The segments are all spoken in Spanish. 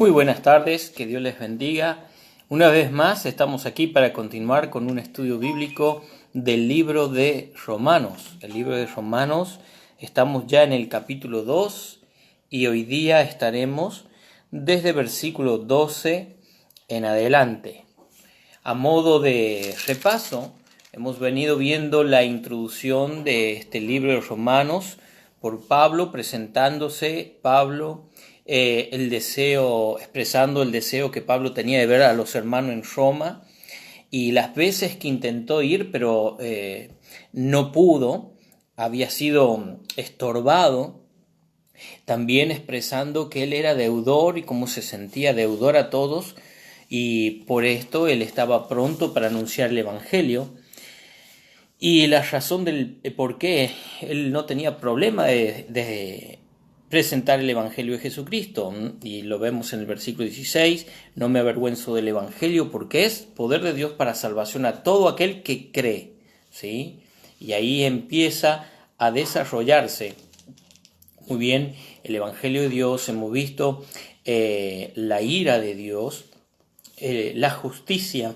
Muy buenas tardes, que Dios les bendiga. Una vez más estamos aquí para continuar con un estudio bíblico del libro de Romanos. El libro de Romanos, estamos ya en el capítulo 2 y hoy día estaremos desde versículo 12 en adelante. A modo de repaso, hemos venido viendo la introducción de este libro de Romanos por Pablo, presentándose Pablo, expresando el deseo que Pablo tenía de ver a los hermanos en Roma y las veces que intentó ir, pero no pudo, había sido estorbado, también expresando que él era deudor y cómo se sentía deudor a todos, y por esto él estaba pronto para anunciar el Evangelio. Y la razón del por qué él no tenía problema de presentar el Evangelio de Jesucristo, y lo vemos en el versículo 16, no me avergüenzo del Evangelio porque es poder de Dios para salvación a todo aquel que cree, ¿sí? Y ahí empieza a desarrollarse muy bien el Evangelio de Dios. Hemos visto la ira de Dios, la justicia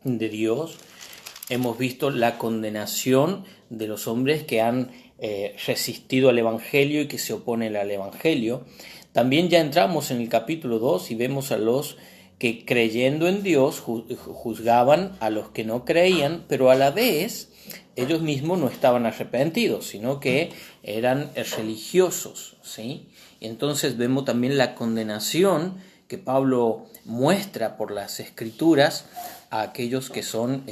de Dios. Hemos visto la condenación de los hombres que han resistido al Evangelio y que se oponen al Evangelio. También ya entramos en el capítulo 2 y vemos a los que creyendo en Dios juzgaban a los que no creían, pero a la vez ellos mismos no estaban arrepentidos, sino que eran religiosos, ¿sí? Y entonces vemos también la condenación que Pablo muestra por las Escrituras a aquellos que son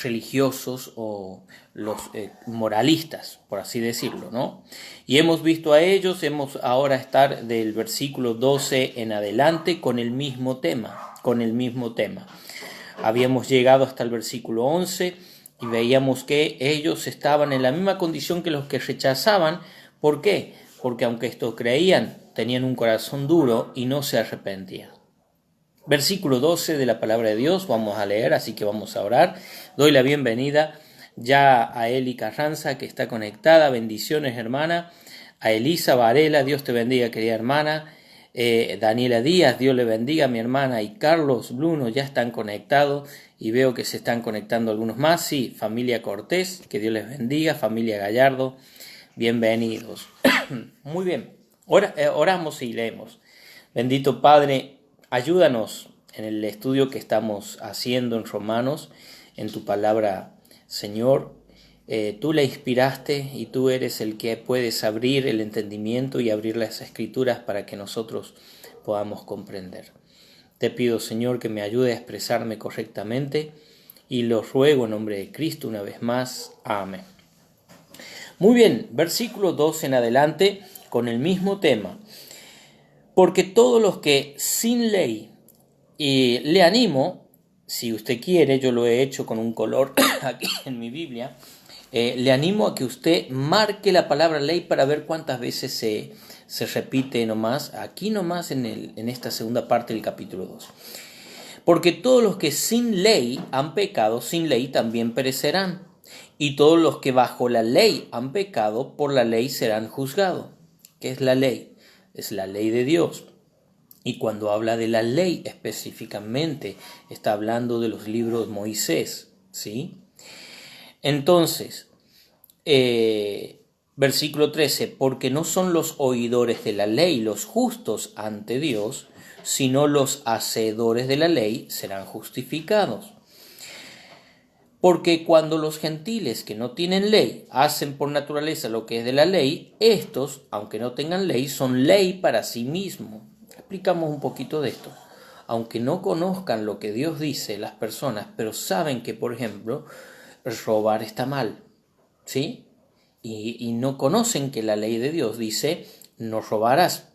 religiosos o los moralistas, por así decirlo, ¿no? Y hemos visto a ellos, ahora estar del versículo 12 en adelante con el mismo tema. Habíamos llegado hasta el versículo 11 y veíamos que ellos estaban en la misma condición que los que rechazaban. ¿Por qué? Porque aunque estos creían, tenían un corazón duro y no se arrepentían. Versículo 12 de la palabra de Dios, vamos a leer, así que vamos a orar. Doy la bienvenida ya a Eli Carranza, que está conectada. Bendiciones, hermana. A Elisa Varela, Dios te bendiga, querida hermana. Daniela Díaz, Dios le bendiga, mi hermana. Y Carlos Bruno ya están conectados y veo que se están conectando algunos más. Sí, familia Cortés, que Dios les bendiga. Familia Gallardo, bienvenidos. Muy bien, oramos y leemos. Bendito Padre, ayúdanos en el estudio que estamos haciendo en Romanos, en tu palabra, Señor. Tú la inspiraste y tú eres el que puedes abrir el entendimiento y abrir las Escrituras para que nosotros podamos comprender. Te pido, Señor, que me ayude a expresarme correctamente y lo ruego en nombre de Cristo una vez más. Amén. Muy bien, versículo 2 en adelante con el mismo tema. Porque todos los que sin ley, y le animo, si usted quiere, yo lo he hecho con un color aquí en mi Biblia, le animo a que usted marque la palabra ley para ver cuántas veces se repite aquí nomás en esta segunda parte del capítulo 2. Porque todos los que sin ley han pecado, sin ley también perecerán. Y todos los que bajo la ley han pecado, por la ley serán juzgados. ¿Qué es la ley? Es la ley de Dios. Y cuando habla de la ley específicamente, está hablando de los libros de Moisés, ¿sí? Entonces, versículo 13, porque no son los oidores de la ley los justos ante Dios, sino los hacedores de la ley serán justificados. Porque cuando los gentiles que no tienen ley hacen por naturaleza lo que es de la ley, estos, aunque no tengan ley, son ley para sí mismos. Explicamos un poquito de esto. Aunque no conozcan lo que Dios dice las personas, pero saben que, por ejemplo, robar está mal, ¿sí? Y no conocen que la ley de Dios dice, no robarás.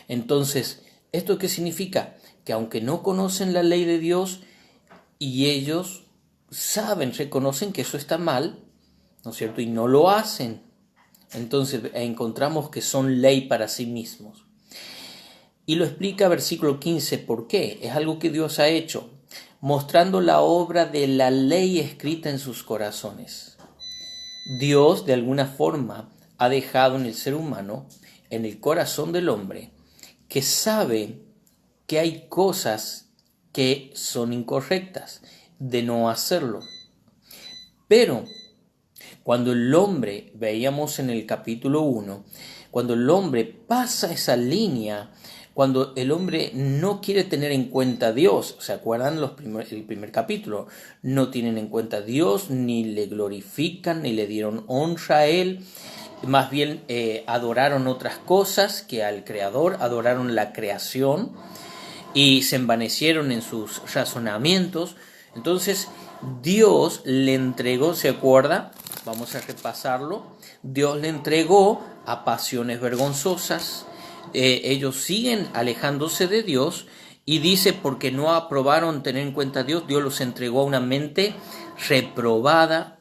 Entonces, ¿esto qué significa? Que aunque no conocen la ley de Dios y ellos reconocen que eso está mal, ¿no es cierto? Y no lo hacen. Entonces encontramos que son ley para sí mismos. Y lo explica versículo 15, ¿por qué? Es algo que Dios ha hecho, mostrando la obra de la ley escrita en sus corazones. Dios, de alguna forma, ha dejado en el ser humano, en el corazón del hombre, que sabe que hay cosas que son incorrectas, de no hacerlo. Pero cuando el hombre, veíamos en el capítulo 1, cuando el hombre pasa esa línea, cuando el hombre no quiere tener en cuenta a Dios, ¿se acuerdan el primer capítulo? No tienen en cuenta a Dios, ni le glorifican, ni le dieron honra a Él, más bien adoraron otras cosas que al Creador, adoraron la creación y se envanecieron en sus razonamientos. Entonces Dios le entregó, ¿se acuerda? Vamos a repasarlo. Dios le entregó a pasiones vergonzosas. Ellos siguen alejándose de Dios y dice, porque no aprobaron tener en cuenta a Dios, Dios los entregó a una mente reprobada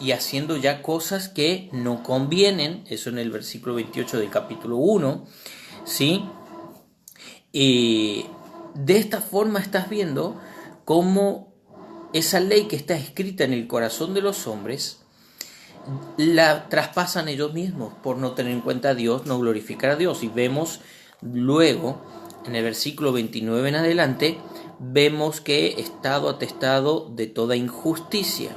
y haciendo ya cosas que no convienen. Eso en el versículo 28 del capítulo 1, ¿sí? Y de esta forma estás viendo cómo esa ley que está escrita en el corazón de los hombres la traspasan ellos mismos por no tener en cuenta a Dios, no glorificar a Dios. Y vemos luego, en el versículo 29 en adelante, vemos que he estado atestado de toda injusticia.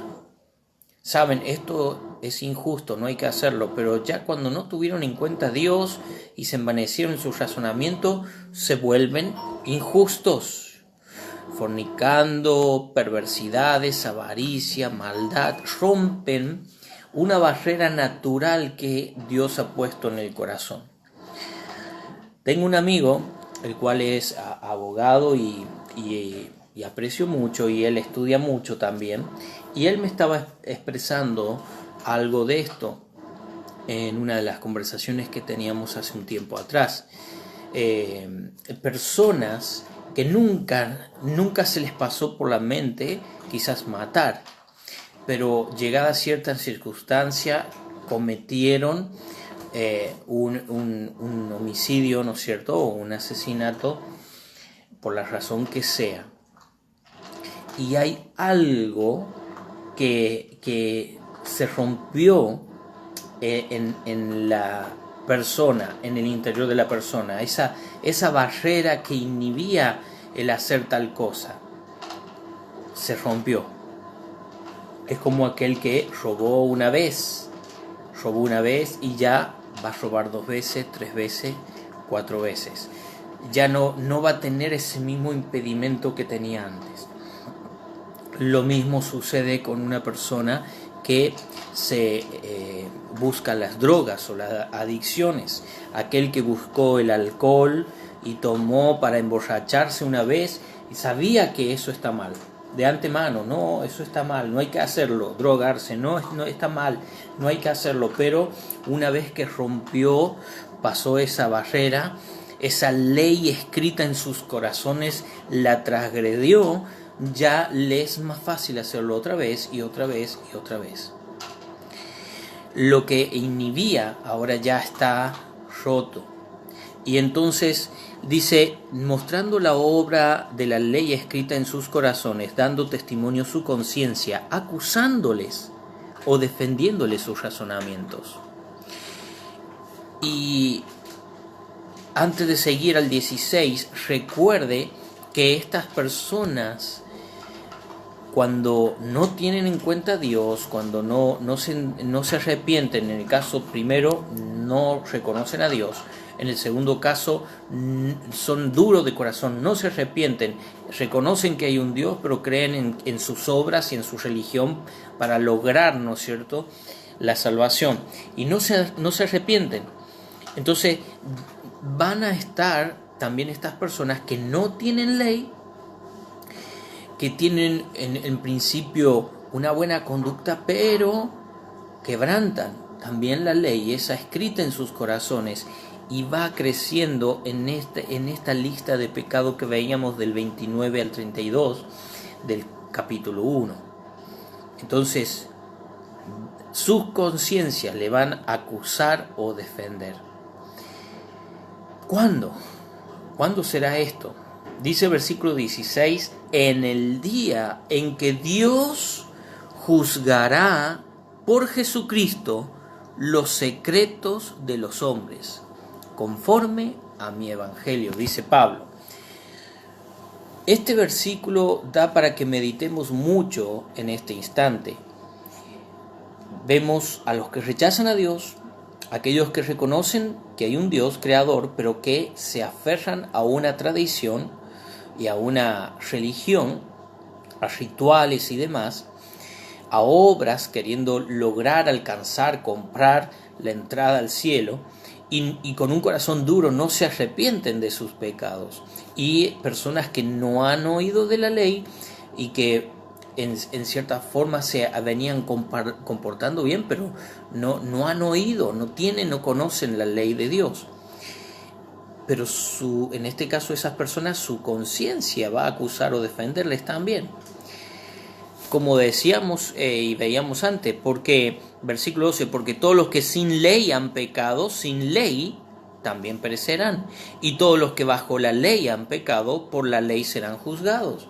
Saben, esto es injusto, no hay que hacerlo, pero ya cuando no tuvieron en cuenta a Dios y se envanecieron en su razonamiento, se vuelven injustos, fornicando, perversidades, avaricia, maldad, rompen una barrera natural que Dios ha puesto en el corazón. Tengo un amigo, el cual es abogado y aprecio mucho, y él estudia mucho también, y él me estaba expresando algo de esto en una de las conversaciones que teníamos hace un tiempo atrás. Personas que nunca se les pasó por la mente quizás matar, pero llegada cierta circunstancia cometieron un homicidio, ¿no es cierto?, o un asesinato, por la razón que sea. Y hay algo que se rompió en la persona, en el interior de la persona, esa barrera que inhibía el hacer tal cosa, se rompió. Es como aquel que robó una vez y ya va a robar 2 veces, 3 veces, 4 veces. Ya no va a tener ese mismo impedimento que tenía antes. Lo mismo sucede con una persona que se busca las drogas o las adicciones. Aquel que buscó el alcohol y tomó para emborracharse una vez y sabía que eso está mal. De antemano, no, eso está mal, no hay que hacerlo. Drogarse, no está mal, no hay que hacerlo. Pero una vez que rompió, pasó esa barrera, esa ley escrita en sus corazones la transgredió, ya le es más fácil hacerlo otra vez y otra vez y otra vez. Lo que inhibía ahora ya está roto. Y entonces dice, mostrando la obra de la ley escrita en sus corazones, dando testimonio su conciencia, acusándoles o defendiéndoles sus razonamientos. Y antes de seguir al 16, recuerde que estas personas, cuando no tienen en cuenta a Dios, cuando no se arrepienten, en el caso primero no reconocen a Dios, en el segundo caso son duros de corazón, no se arrepienten, reconocen que hay un Dios, pero creen en sus obras y en su religión para lograr, ¿no es cierto?, la salvación, y no se arrepienten. Entonces van a estar también estas personas que no tienen ley, que tienen en principio una buena conducta, pero quebrantan también la ley, esa escrita en sus corazones, y va creciendo en esta lista de pecado que veíamos del 29 al 32 del capítulo 1. Entonces, sus conciencias le van a acusar o defender. ¿Cuándo? ¿Cuándo será esto? Dice el versículo 16, en el día en que Dios juzgará por Jesucristo los secretos de los hombres, conforme a mi evangelio, dice Pablo. Este versículo da para que meditemos mucho en este instante. Vemos a los que rechazan a Dios, aquellos que reconocen que hay un Dios creador, pero que se aferran a una tradición y a una religión, a rituales y demás, a obras queriendo lograr, alcanzar, comprar la entrada al cielo, y con un corazón duro no se arrepienten de sus pecados. Y personas que no han oído de la ley y que en cierta forma se venían comportando bien, pero no han oído, no conocen la ley de Dios. Pero en este caso esas personas, su conciencia va a acusar o defenderles también. Como decíamos y veíamos antes, porque, versículo 12, porque todos los que sin ley han pecado, sin ley también perecerán. Y todos los que bajo la ley han pecado, por la ley serán juzgados.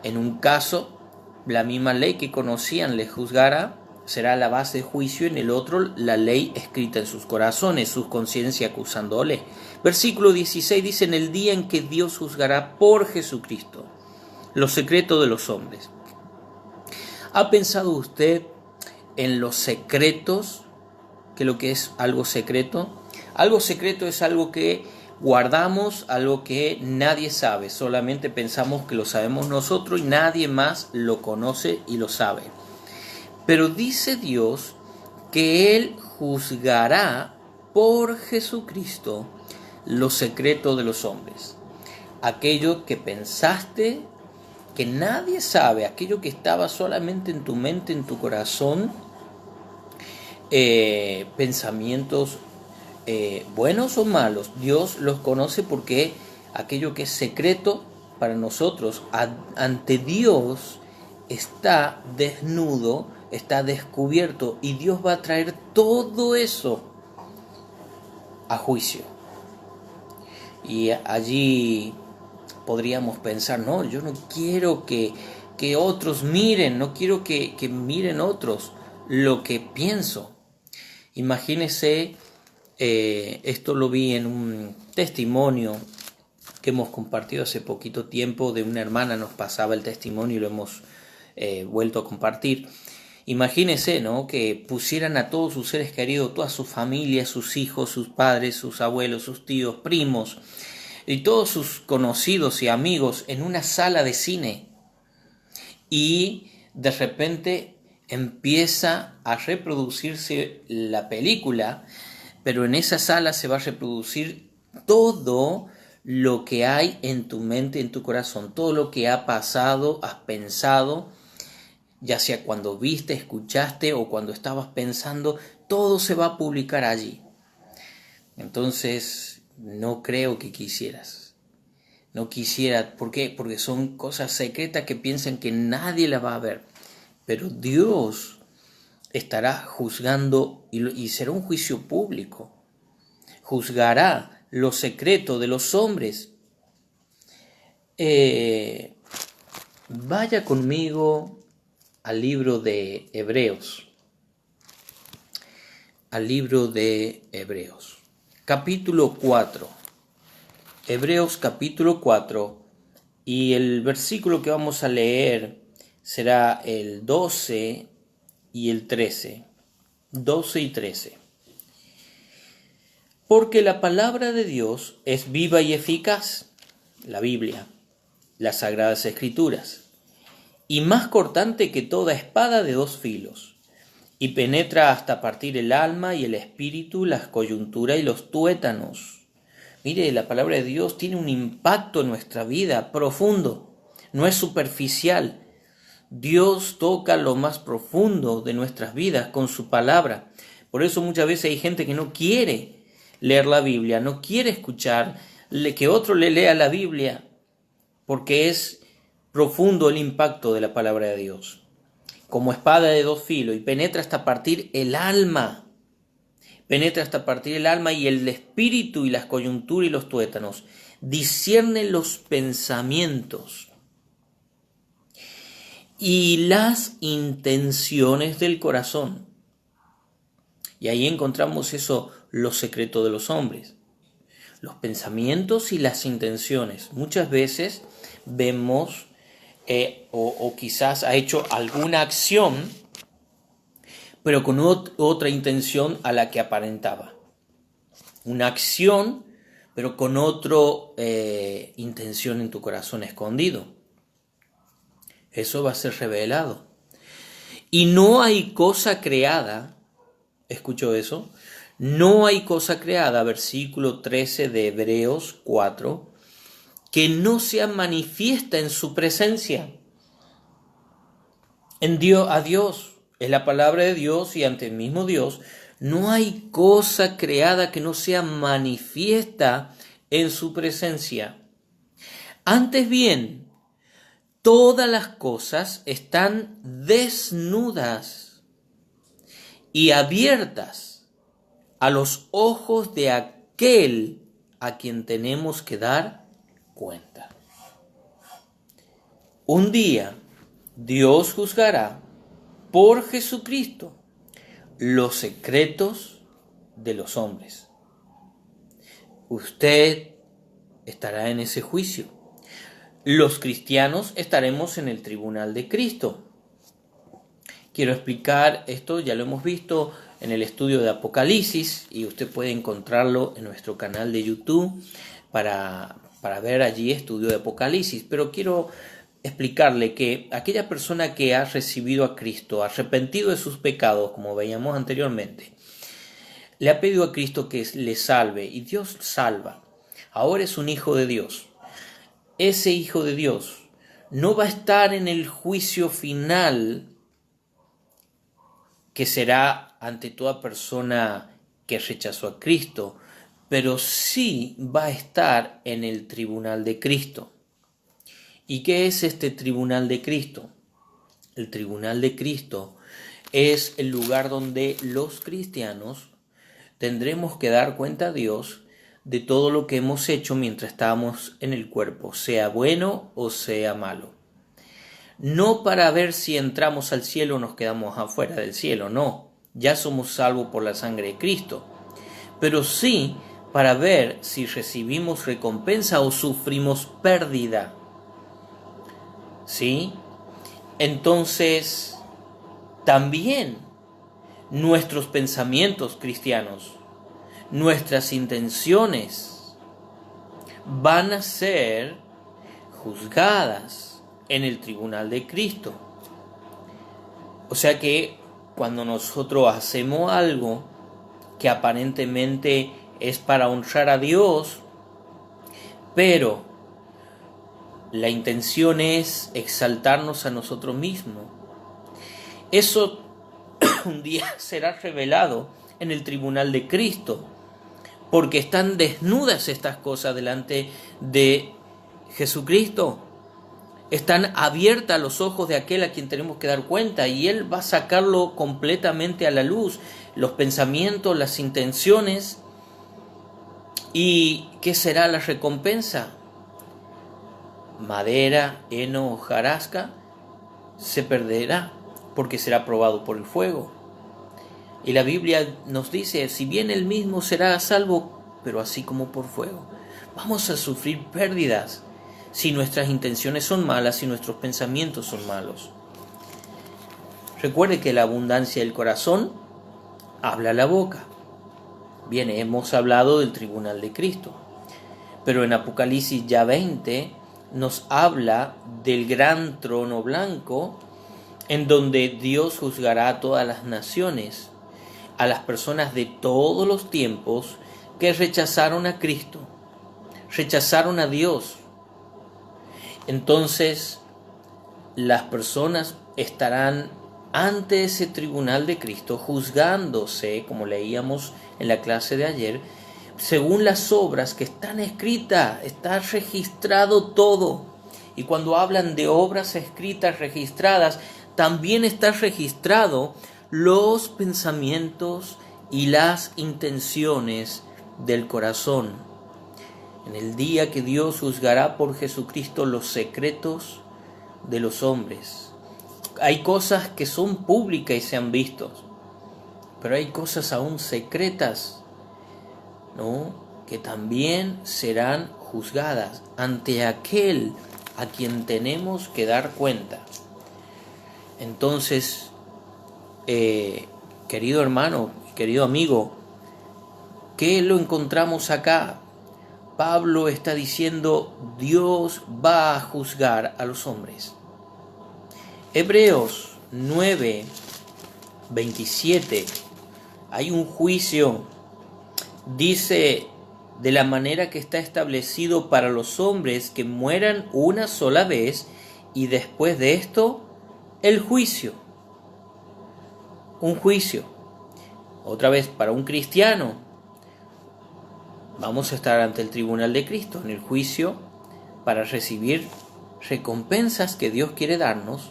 En un caso, la misma ley que conocían les juzgará, será la base de juicio, en el otro la ley escrita en sus corazones, sus conciencias acusándole. Versículo 16 dice, en el día en que Dios juzgará por Jesucristo los secretos de los hombres. ¿Ha pensado usted en los secretos? ¿Qué es lo que es algo secreto? Algo secreto es algo que guardamos, algo que nadie sabe. Solamente pensamos que lo sabemos nosotros y nadie más lo conoce y lo sabe. Pero dice Dios que Él juzgará por Jesucristo los secretos de los hombres. Aquello que pensaste, que nadie sabe, aquello que estaba solamente en tu mente, en tu corazón, pensamientos buenos o malos, Dios los conoce, porque aquello que es secreto para nosotros, ante Dios está desnudo, está descubierto, y Dios va a traer todo eso a juicio. Y allí podríamos pensar, no, yo no quiero que otros miren, no quiero que miren otros lo que pienso. Imagínese, esto lo vi en un testimonio que hemos compartido hace poquito tiempo, de una hermana nos pasaba el testimonio y lo hemos vuelto a compartir. Imagínese, ¿no?, que pusieran a todos sus seres queridos, toda su familia, sus hijos, sus padres, sus abuelos, sus tíos, primos y todos sus conocidos y amigos en una sala de cine, y de repente empieza a reproducirse la película, pero en esa sala se va a reproducir todo lo que hay en tu mente, en tu corazón, todo lo que ha pasado, has pensado, ya sea cuando viste, escuchaste o cuando estabas pensando, todo se va a publicar allí. Entonces, no creo que quisieras. No quisiera, ¿por qué? Porque son cosas secretas que piensan que nadie las va a ver. Pero Dios estará juzgando y será un juicio público. Juzgará los secretos de los hombres. Vaya conmigo al libro de Hebreos. Al libro de Hebreos. Capítulo 4. Hebreos capítulo 4. Y el versículo que vamos a leer será el 12 y el 13. 12 y 13. Porque la palabra de Dios es viva y eficaz, la Biblia, las Sagradas Escrituras, y más cortante que toda espada de dos filos, y penetra hasta partir el alma y el espíritu, las coyunturas y los tuétanos. Mire, la palabra de Dios tiene un impacto en nuestra vida profundo, no es superficial. Dios toca lo más profundo de nuestras vidas con su palabra. Por eso muchas veces hay gente que no quiere leer la Biblia, no quiere escuchar que otro le lea la Biblia, porque es profundo el impacto de la palabra de Dios. Como espada de dos filos, y penetra hasta partir el alma. Penetra hasta partir el alma y el espíritu y las coyunturas y los tuétanos. Discierne los pensamientos y las intenciones del corazón. Y ahí encontramos eso, los secretos de los hombres. los pensamientos y las intenciones. Muchas veces vemos o quizás ha hecho alguna acción, pero con otra intención a la que aparentaba. Una acción, pero con otra intención en tu corazón escondido. Eso va a ser revelado. Y no hay cosa creada, ¿escuchó eso? No hay cosa creada, versículo 13 de Hebreos 4, que no sea manifiesta en su presencia. A Dios, es la palabra de Dios y ante el mismo Dios, no hay cosa creada que no sea manifiesta en su presencia. Antes bien, todas las cosas están desnudas y abiertas a los ojos de aquel a quien tenemos que dar cuenta. Un día Dios juzgará por Jesucristo los secretos de los hombres. Usted estará en ese juicio. Los cristianos estaremos en el tribunal de Cristo. Quiero explicar esto, ya lo hemos visto en el estudio de Apocalipsis y usted puede encontrarlo en nuestro canal de YouTube para ver allí estudio de Apocalipsis. Pero quiero explicarle que aquella persona que ha recibido a Cristo, arrepentido de sus pecados, como veíamos anteriormente, le ha pedido a Cristo que le salve y Dios salva. Ahora es un hijo de Dios. Ese hijo de Dios no va a estar en el juicio final que será ante toda persona que rechazó a Cristo, pero sí va a estar en el tribunal de Cristo. ¿Y qué es este tribunal de Cristo? El tribunal de Cristo es el lugar donde los cristianos tendremos que dar cuenta a Dios de todo lo que hemos hecho mientras estábamos en el cuerpo, sea bueno o sea malo. No para ver si entramos al cielo o nos quedamos afuera del cielo, no. Ya somos salvos por la sangre de Cristo. Pero sí para ver si recibimos recompensa o sufrimos pérdida. ¿Sí? Entonces, también nuestros pensamientos cristianos, nuestras intenciones van a ser juzgadas en el tribunal de Cristo. O sea que cuando nosotros hacemos algo que aparentemente es para honrar a Dios, pero la intención es exaltarnos a nosotros mismos, eso un día será revelado en el tribunal de Cristo, porque están desnudas estas cosas delante de Jesucristo. Están abiertas los ojos de aquel a quien tenemos que dar cuenta y Él va a sacarlo completamente a la luz, los pensamientos, las intenciones. ¿Y qué será la recompensa? Madera, heno, hojarasca se perderá porque será probado por el fuego. Y la Biblia nos dice, si bien Él mismo será salvo, pero así como por fuego. Vamos a sufrir pérdidas si nuestras intenciones son malas, si nuestros pensamientos son malos. Recuerde que la abundancia del corazón habla la boca. Bien, hemos hablado del tribunal de Cristo, pero en Apocalipsis ya 20 nos habla del gran trono blanco en donde Dios juzgará a todas las naciones, a las personas de todos los tiempos que rechazaron a Cristo, rechazaron a Dios. Entonces, las personas estarán ante ese tribunal de Cristo juzgándose, como leíamos en la clase de ayer, según las obras que están escritas, está registrado todo. Y cuando hablan de obras escritas, registradas, también está registrado los pensamientos y las intenciones del corazón. En el día que Dios juzgará por Jesucristo los secretos de los hombres. Hay cosas que son públicas y se han visto, pero hay cosas aún secretas, ¿no?, que también serán juzgadas ante aquel a quien tenemos que dar cuenta. Entonces, querido hermano, querido amigo, ¿qué lo encontramos acá? Pablo está diciendo, Dios va a juzgar a los hombres. Hebreos 9, 27, hay un juicio, dice, de la manera que está establecido para los hombres que mueran una sola vez y después de esto, el juicio. Un juicio. Otra vez, para un cristiano, vamos a estar ante el tribunal de Cristo, en el juicio, para recibir recompensas que Dios quiere darnos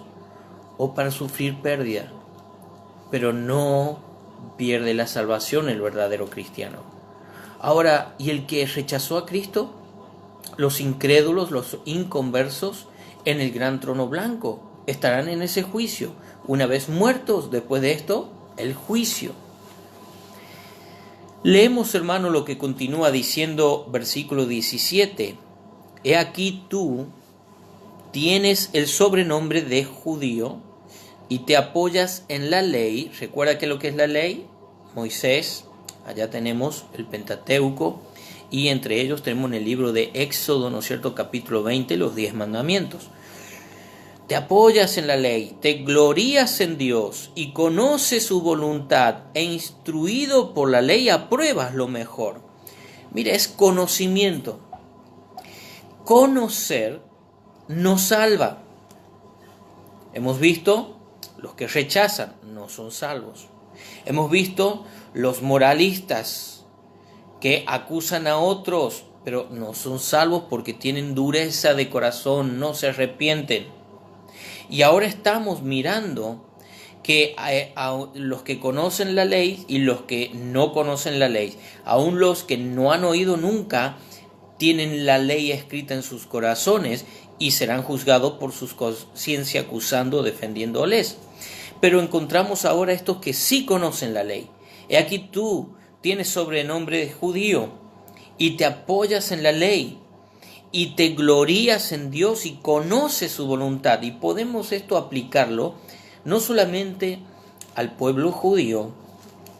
o para sufrir pérdida. Pero no pierde la salvación el verdadero cristiano. Ahora, ¿y el que rechazó a Cristo? Los incrédulos, los inconversos, en el gran trono blanco, estarán en ese juicio. Una vez muertos, después de esto, el juicio. Leemos, hermano, lo que continúa diciendo versículo 17. He aquí tú tienes el sobrenombre de judío y te apoyas en la ley. Recuerda que lo que es la ley, Moisés, allá tenemos el Pentateuco, y entre ellos tenemos en el libro de Éxodo, ¿no es cierto?, capítulo 20, los 10 mandamientos. Te apoyas en la ley, te glorías en Dios y conoces su voluntad, e instruido por la ley apruebas lo mejor. Mira, es conocimiento. Conocer nos salva. Hemos visto los que rechazan no son salvos. Hemos visto los moralistas que acusan a otros, pero no son salvos porque tienen dureza de corazón, no se arrepienten. Y ahora estamos mirando que a los que conocen la ley y los que no conocen la ley, aún los que no han oído nunca, tienen la ley escrita en sus corazones y serán juzgados por su conciencia acusando o defendiéndoles. Pero encontramos ahora estos que sí conocen la ley. He aquí tú tienes sobrenombre de judío y te apoyas en la ley y te glorías en Dios y conoces su voluntad. Y podemos esto aplicarlo no solamente al pueblo judío,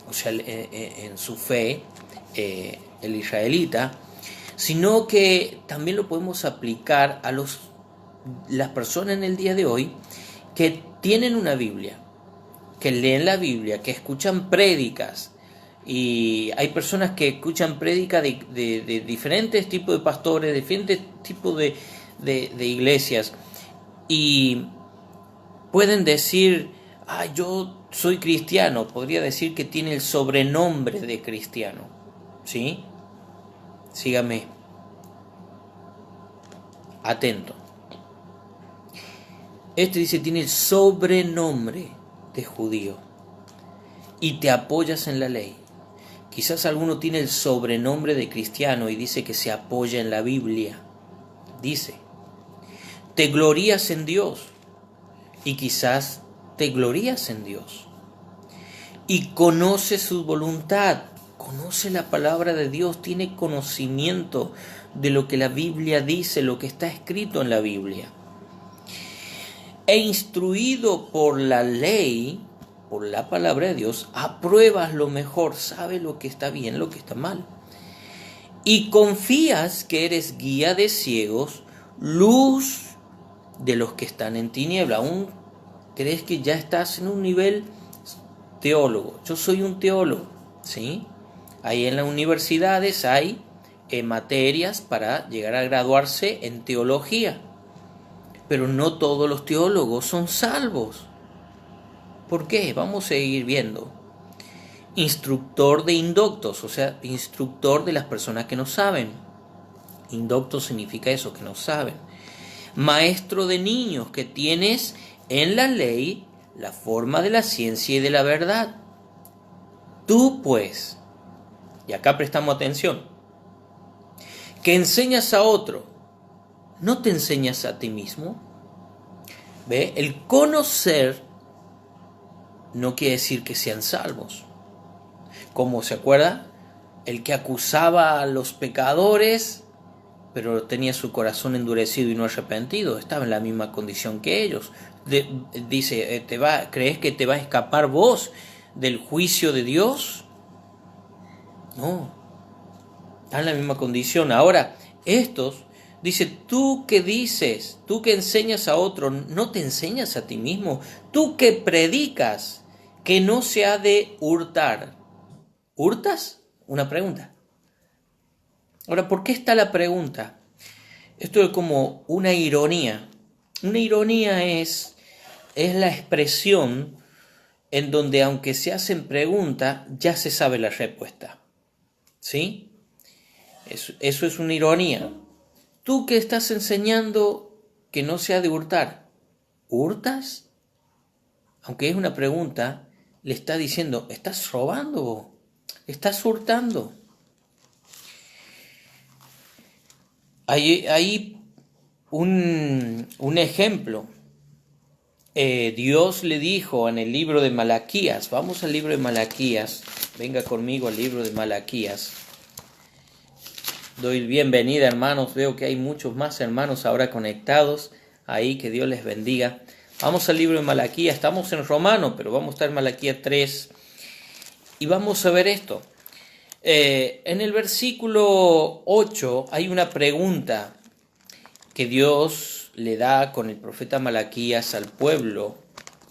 o sea, en su fe, el israelita, sino que también lo podemos aplicar a las personas en el día de hoy que tienen una Biblia, que leen la Biblia, que escuchan prédicas. Y hay personas que escuchan prédicas de diferentes tipos de pastores, de diferentes tipos de iglesias, y pueden decir, yo soy cristiano. Podría decir que tiene el sobrenombre de cristiano, ¿sí? Sígame atento. Este dice, tiene el sobrenombre de judío y te apoyas en la ley. Quizás alguno tiene el sobrenombre de cristiano y dice que se apoya en la Biblia. Dice, te glorías en Dios, y quizás te glorías en Dios. Y conoce su voluntad, conoce la palabra de Dios, tiene conocimiento de lo que la Biblia dice, lo que está escrito en la Biblia. E instruido por la ley, por la palabra de Dios, apruebas lo mejor, sabe lo que está bien, lo que está mal. Y confías que eres guía de ciegos, luz de los que están en tiniebla. Aún crees que ya estás en un nivel teólogo. Yo soy un teólogo, ¿sí? Ahí en las universidades hay materias para llegar a graduarse en teología. Pero no todos los teólogos son salvos. ¿Por qué? Vamos a seguir viendo. Instructor de indoctos, o sea, instructor de las personas que no saben. Indocto significa eso, que no saben. Maestro de niños, que tienes en la ley la forma de la ciencia y de la verdad. Tú pues, y acá prestamos atención, que enseñas a otro, ¿no te enseñas a ti mismo? ¿Ve? El conocer no quiere decir que sean salvos. Como se acuerda, el que acusaba a los pecadores, pero tenía su corazón endurecido y no arrepentido, estaba en la misma condición que ellos. Dice, ¿crees que te va a escapar vos del juicio de Dios? No, está en la misma condición. Ahora, estos, dice, tú que dices, tú que enseñas a otro, ¿no te enseñas a ti mismo? Tú que predicas que no se ha de hurtar, ¿hurtas? Una pregunta. Ahora, ¿por qué está la pregunta? Esto es como una ironía. Una ironía es la expresión en donde aunque se hacen preguntas, ya se sabe la respuesta. ¿Sí? Eso es una ironía. Tú que estás enseñando que no se ha de hurtar, ¿hurtas? Aunque es una pregunta, le está diciendo, estás robando, estás hurtando. Hay un ejemplo. Dios le dijo en el libro de Malaquías, vamos al libro de Malaquías, venga conmigo al libro de Malaquías. Doy bienvenida, hermanos, veo que hay muchos más hermanos ahora conectados ahí, que Dios les bendiga. Vamos al libro de Malaquías, estamos en Romano, pero vamos a estar en Malaquías 3 y vamos a ver esto. En el versículo 8 hay una pregunta que Dios le da con el profeta Malaquías al pueblo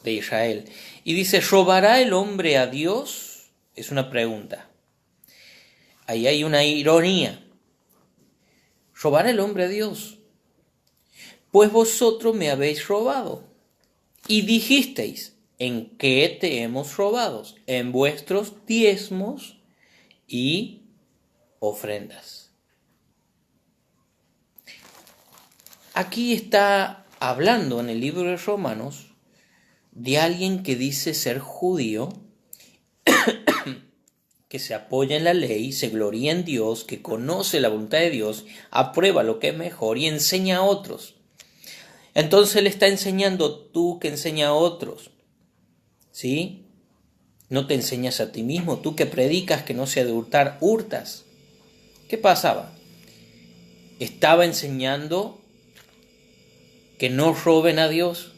de Israel. Y dice, ¿robará el hombre a Dios? Es una pregunta. Ahí hay una ironía. ¿Robará el hombre a Dios? Pues vosotros me habéis robado. Y dijisteis, ¿en qué te hemos robado? En vuestros diezmos y ofrendas. Aquí está hablando en el libro de Romanos de alguien que dice ser judío, que se apoya en la ley, se gloria en Dios, que conoce la voluntad de Dios, aprueba lo que es mejor y enseña a otros. Entonces le está enseñando, tú que enseña a otros, ¿sí? No te enseñas a ti mismo, tú que predicas que no se ha de hurtar, hurtas. ¿Qué pasaba? Estaba enseñando que no roben a Dios,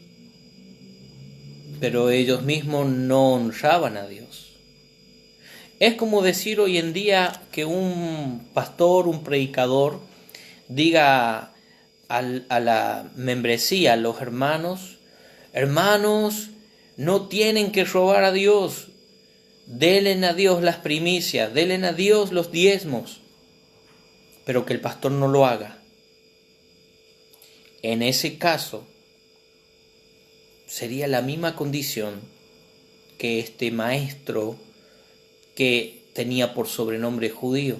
pero ellos mismos no honraban a Dios. Es como decir hoy en día que un pastor, un predicador, diga a la membresía, a los hermanos, no tienen que robar a Dios, denle a Dios las primicias, denle a Dios los diezmos, pero que el pastor no lo haga. En ese caso, sería la misma condición que este maestro que tenía por sobrenombre judío.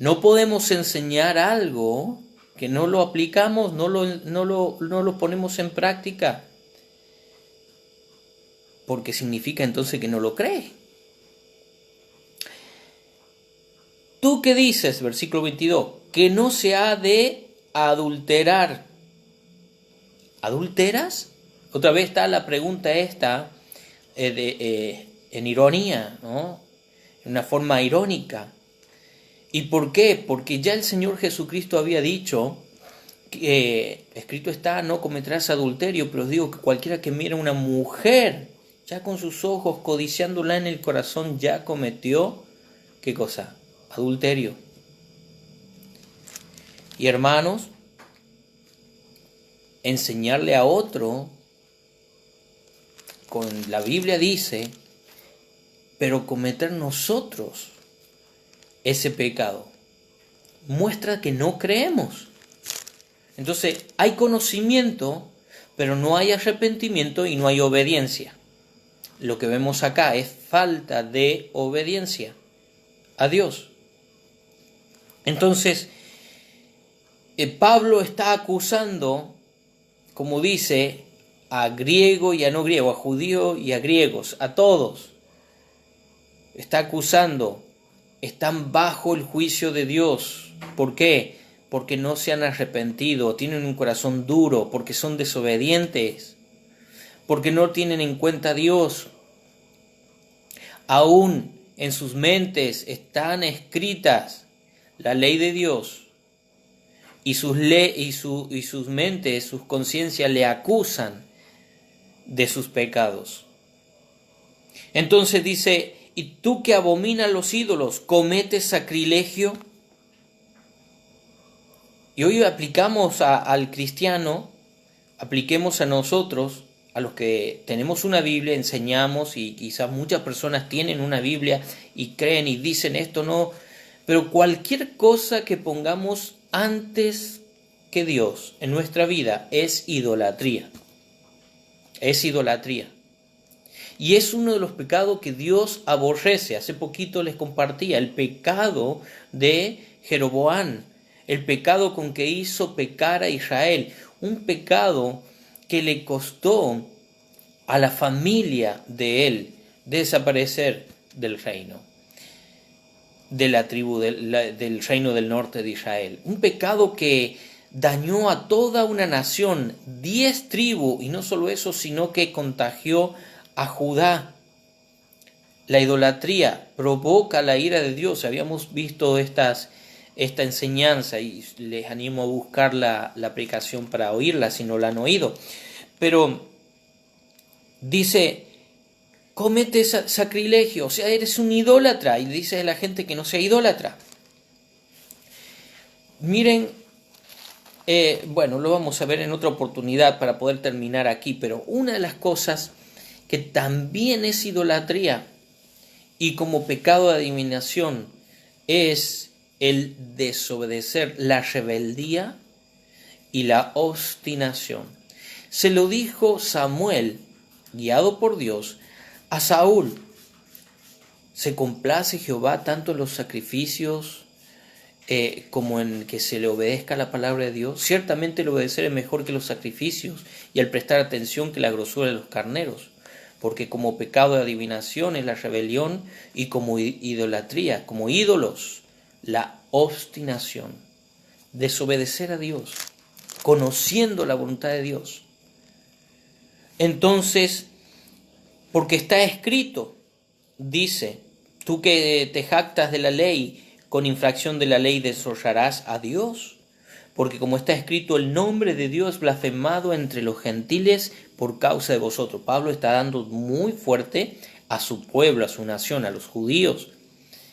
No podemos enseñar algo que no lo aplicamos, no lo ponemos en práctica, porque significa entonces que no lo cree. ¿Tú qué dices, versículo 22? Que no se ha de adulterar. ¿Adulteras? Otra vez está la pregunta esta en ironía, ¿no? En una forma irónica. ¿Y por qué? Porque ya el Señor Jesucristo había dicho que escrito está, no cometerás adulterio, pero os digo que cualquiera que mire a una mujer ya con sus ojos codiciándola en el corazón ya cometió, ¿qué cosa? Adulterio. Y hermanos, enseñarle a otro, con la Biblia dice, pero cometer nosotros ese pecado muestra que no creemos. Entonces hay conocimiento, pero no hay arrepentimiento y no hay obediencia. Lo que vemos acá es falta de obediencia a Dios. Entonces, Pablo está acusando, como dice, a griego y a no griego, a judíos y a griegos, a todos. Está acusando, están bajo el juicio de Dios. ¿Por qué? Porque no se han arrepentido, tienen un corazón duro, porque son desobedientes, porque no tienen en cuenta a Dios. Aún en sus mentes están escritas la ley de Dios y sus mentes, sus conciencias le acusan de sus pecados. Entonces dice, ¿y tú que abominas los ídolos, cometes sacrilegio? Y hoy aplicamos al cristiano, apliquemos a nosotros, a los que tenemos una Biblia, enseñamos, y quizás muchas personas tienen una Biblia y creen y dicen esto no, pero cualquier cosa que pongamos antes que Dios en nuestra vida es idolatría. Es idolatría. Y es uno de los pecados que Dios aborrece. Hace poquito les compartía el pecado de Jeroboam, el pecado con que hizo pecar a Israel, un pecado que le costó a la familia de él desaparecer del reino, de la tribu del reino del norte de Israel. Un pecado que dañó a toda una nación, 10 tribus, y no solo eso, sino que contagió a Judá. La idolatría provoca la ira de Dios. Habíamos visto esta enseñanza y les animo a buscar la aplicación para oírla si no la han oído. Pero dice, comete sacrilegio, o sea, eres un idólatra, y dice a la gente que no sea idólatra. Miren, bueno, lo vamos a ver en otra oportunidad para poder terminar aquí, pero una de las cosas que también es idolatría y como pecado de adivinación es el desobedecer, la rebeldía y la obstinación. Se lo dijo Samuel, guiado por Dios, a Saúl. ¿Se complace Jehová tanto en los sacrificios como en que se le obedezca la palabra de Dios? Ciertamente el obedecer es mejor que los sacrificios y el prestar atención que la grosura de los carneros, porque como pecado de adivinación es la rebelión y como idolatría, como ídolos, la obstinación, desobedecer a Dios, conociendo la voluntad de Dios. Entonces, porque está escrito, dice, tú que te jactas de la ley, con infracción de la ley deshonrarás a Dios, porque como está escrito, el nombre de Dios blasfemado entre los gentiles por causa de vosotros. Pablo está dando muy fuerte a su pueblo, a su nación, a los judíos,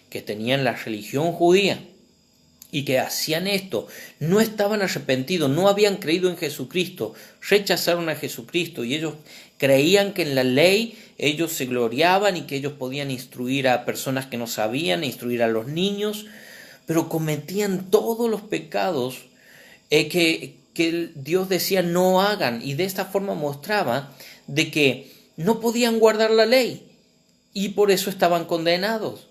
que tenían la religión judía y que hacían esto, no estaban arrepentidos, no habían creído en Jesucristo, rechazaron a Jesucristo y ellos creían que en la ley ellos se gloriaban y que ellos podían instruir a personas que no sabían, instruir a los niños, pero cometían todos los pecados que Dios decía no hagan, y de esta forma mostraba de que no podían guardar la ley y por eso estaban condenados,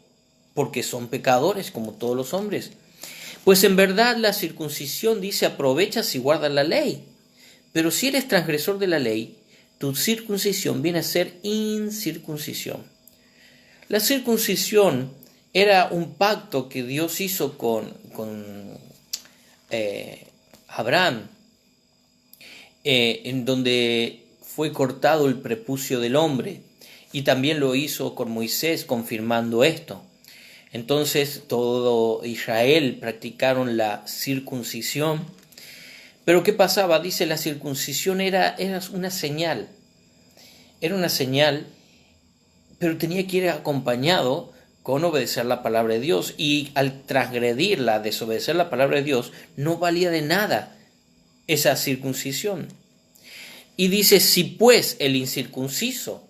porque son pecadores como todos los hombres. Pues en verdad la circuncisión dice aprovecha si guardas la ley, pero si eres transgresor de la ley, tu circuncisión viene a ser incircuncisión. La circuncisión era un pacto que Dios hizo con Abraham, en donde fue cortado el prepucio del hombre, y también lo hizo con Moisés, confirmando esto. Entonces todo Israel practicaron la circuncisión. Pero ¿qué pasaba? Dice, la circuncisión era una señal. Era una señal, pero tenía que ir acompañado con obedecer la palabra de Dios. Y al transgredirla, desobedecer la palabra de Dios, no valía de nada esa circuncisión. Y dice, si pues el incircunciso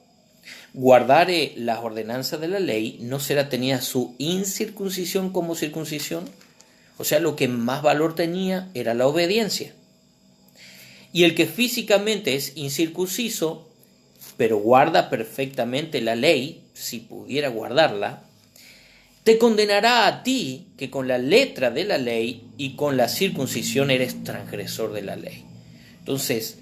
guardare las ordenanzas de la ley, ¿no será tenida su incircuncisión como circuncisión? O sea, lo que más valor tenía era la obediencia. Y el que físicamente es incircunciso, pero guarda perfectamente la ley, si pudiera guardarla, te condenará a ti, que con la letra de la ley y con la circuncisión eres transgresor de la ley. Entonces,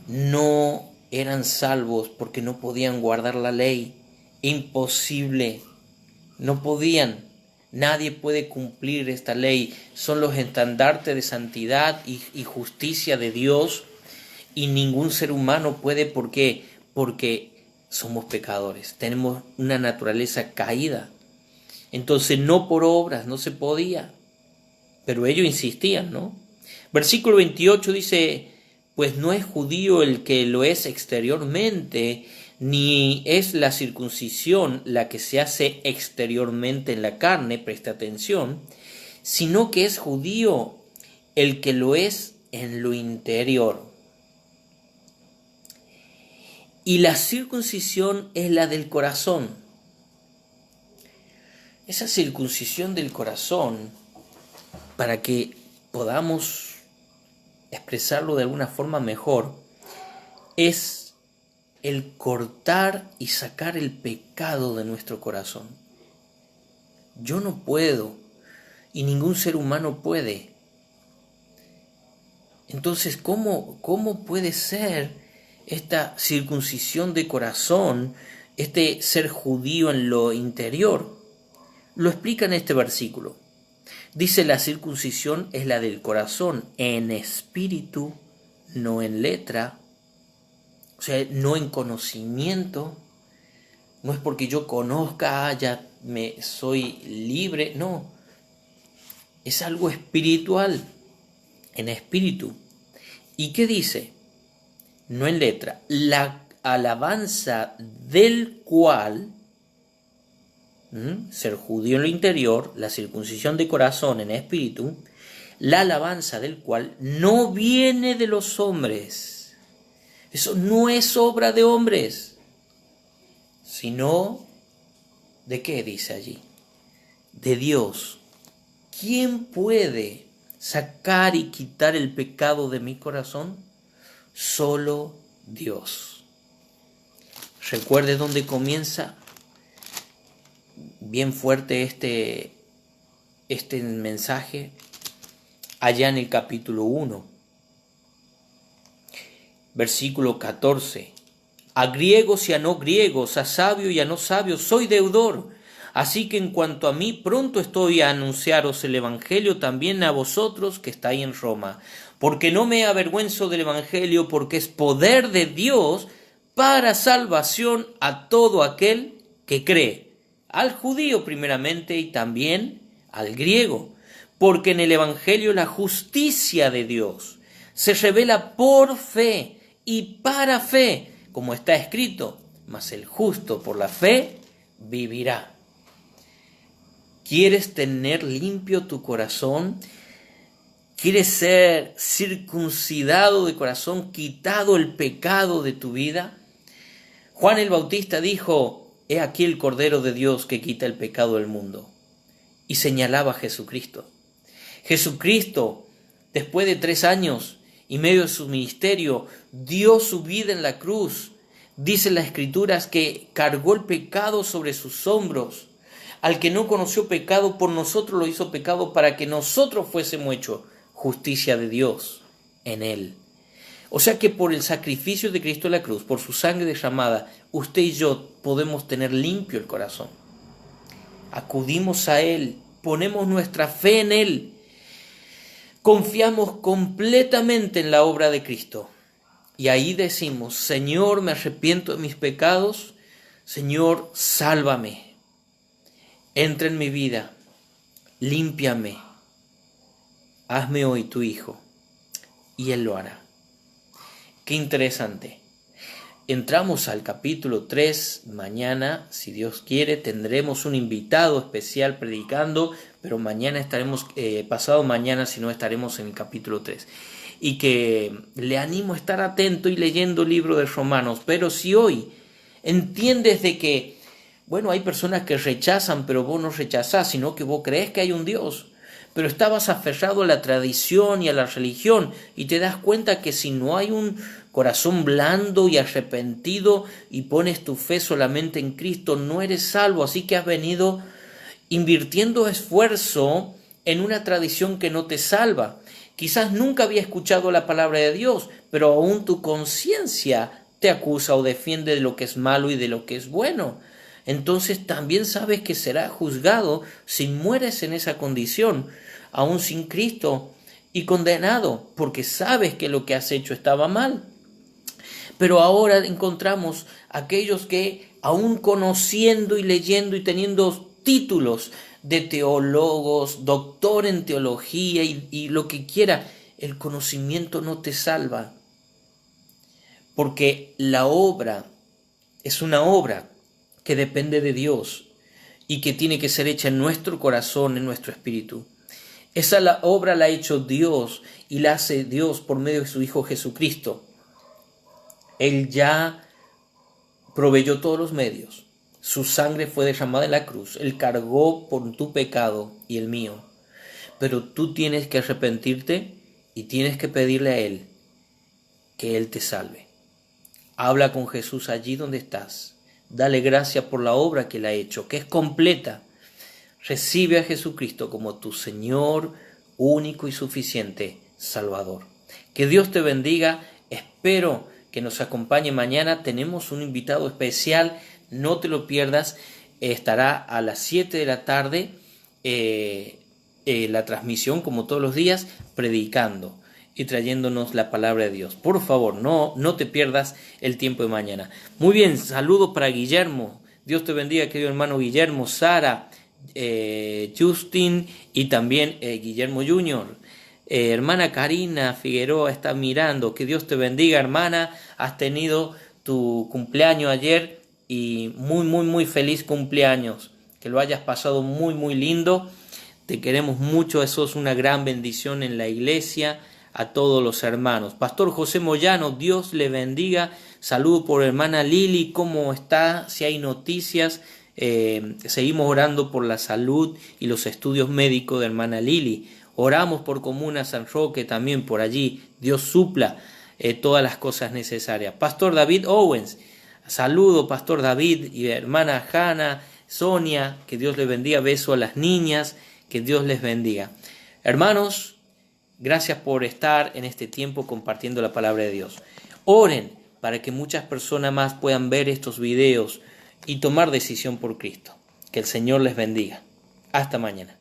no eran salvos porque no podían guardar la ley. Imposible. No podían. Nadie puede cumplir esta ley. Son los estandartes de santidad y justicia de Dios. Y ningún ser humano puede. ¿Por qué? Porque somos pecadores, tenemos una naturaleza caída. Entonces no por obras, no se podía. Pero ellos insistían, ¿no? Versículo 28 dice, pues no es judío el que lo es exteriormente, ni es la circuncisión la que se hace exteriormente en la carne, presta atención, sino que es judío el que lo es en lo interior. Y la circuncisión es la del corazón. Esa circuncisión del corazón, para que podamos expresarlo de alguna forma mejor, es el cortar y sacar el pecado de nuestro corazón. Yo no puedo, y ningún ser humano puede. Entonces, ¿cómo puede ser esta circuncisión de corazón, este ser judío en lo interior? Lo explica en este versículo. Dice, la circuncisión es la del corazón, en espíritu, no en letra, o sea, no en conocimiento. No es porque yo conozca, ya soy libre, no. Es algo espiritual, en espíritu. ¿Y qué dice? No en letra. La alabanza del cual, ser judío en lo interior, la circuncisión de corazón en espíritu, la alabanza del cual no viene de los hombres. Eso no es obra de hombres, sino, ¿de qué dice allí? De Dios. ¿Quién puede sacar y quitar el pecado de mi corazón? Solo Dios. Recuerde dónde comienza bien fuerte este mensaje, allá en el capítulo 1, versículo 14. A griegos y a no griegos, a sabios y a no sabios, soy deudor. Así que en cuanto a mí, pronto estoy a anunciaros el Evangelio también a vosotros que estáis en Roma. Porque no me avergüenzo del Evangelio, porque es poder de Dios para salvación a todo aquel que cree. Al judío primeramente y también al griego. Porque en el Evangelio la justicia de Dios se revela por fe y para fe, como está escrito, mas el justo por la fe vivirá. ¿Quieres tener limpio tu corazón? ¿Quieres ser circuncidado de corazón, quitado el pecado de tu vida? Juan el Bautista dijo, he aquí el Cordero de Dios que quita el pecado del mundo. Y señalaba a Jesucristo. Jesucristo, después de 3 años y medio de su ministerio, dio su vida en la cruz. Dice las Escrituras que cargó el pecado sobre sus hombros. Al que no conoció pecado, por nosotros lo hizo pecado para que nosotros fuésemos hechos justicia de Dios en él. O sea que por el sacrificio de Cristo en la cruz, por su sangre derramada, usted y yo podemos tener limpio el corazón. Acudimos a Él, ponemos nuestra fe en Él, confiamos completamente en la obra de Cristo. Y ahí decimos, Señor, me arrepiento de mis pecados, Señor, sálvame. Entra en mi vida, límpiame, hazme hoy tu hijo, y Él lo hará. Qué interesante. Entramos al capítulo 3, mañana, si Dios quiere, tendremos un invitado especial predicando, pero mañana estaremos, pasado mañana, si no, estaremos en el capítulo 3. Y que le animo a estar atento y leyendo el libro de Romanos, pero si hoy entiendes de que, bueno, hay personas que rechazan, pero vos no rechazás, sino que vos crees que hay un Dios, pero estabas aferrado a la tradición y a la religión, y te das cuenta que si no hay un corazón blando y arrepentido y pones tu fe solamente en Cristo, no eres salvo. Así que has venido invirtiendo esfuerzo en una tradición que no te salva. Quizás nunca había escuchado la palabra de Dios, pero aún tu conciencia te acusa o defiende de lo que es malo y de lo que es bueno. Entonces también sabes que serás juzgado si mueres en esa condición, aún sin Cristo, y condenado, porque sabes que lo que has hecho estaba mal. Pero ahora encontramos aquellos que, aún conociendo y leyendo y teniendo títulos de teólogos, doctor en teología y lo que quiera, el conocimiento no te salva. Porque la obra es una obra que depende de Dios y que tiene que ser hecha en nuestro corazón, en nuestro espíritu. Esa obra la ha hecho Dios y la hace Dios por medio de su Hijo Jesucristo. Él ya proveyó todos los medios. Su sangre fue derramada en la cruz. Él cargó por tu pecado y el mío. Pero tú tienes que arrepentirte y tienes que pedirle a Él que Él te salve. Habla con Jesús allí donde estás. Dale gracias por la obra que Él ha hecho, que es completa. Recibe a Jesucristo como tu Señor único y suficiente Salvador. Que Dios te bendiga. Espero que nos acompañe mañana. Tenemos un invitado especial. No te lo pierdas. Estará a las 7 de la tarde la transmisión, como todos los días, predicando y trayéndonos la palabra de Dios. Por favor, no te pierdas el tiempo de mañana. Muy bien, saludos para Guillermo. Dios te bendiga, querido hermano Guillermo, Sara, Justin y también Guillermo Jr. Hermana Karina Figueroa está mirando. Que Dios te bendiga, hermana. Has tenido tu cumpleaños ayer y muy feliz cumpleaños. Que lo hayas pasado muy lindo. Te queremos mucho. Eso es una gran bendición en la iglesia. A todos los hermanos. Pastor José Moyano, Dios le bendiga. Saludo por hermana Lili, ¿cómo está? Si hay noticias, seguimos orando por la salud y los estudios médicos de hermana Lili. Oramos por Comuna San Roque también por allí. Dios supla todas las cosas necesarias. Pastor David Owens, saludo Pastor David y hermana Hanna, Sonia, que Dios les bendiga. Beso a las niñas, que Dios les bendiga. Hermanos, gracias por estar en este tiempo compartiendo la palabra de Dios. Oren para que muchas personas más puedan ver estos videos y tomar decisión por Cristo. Que el Señor les bendiga. Hasta mañana.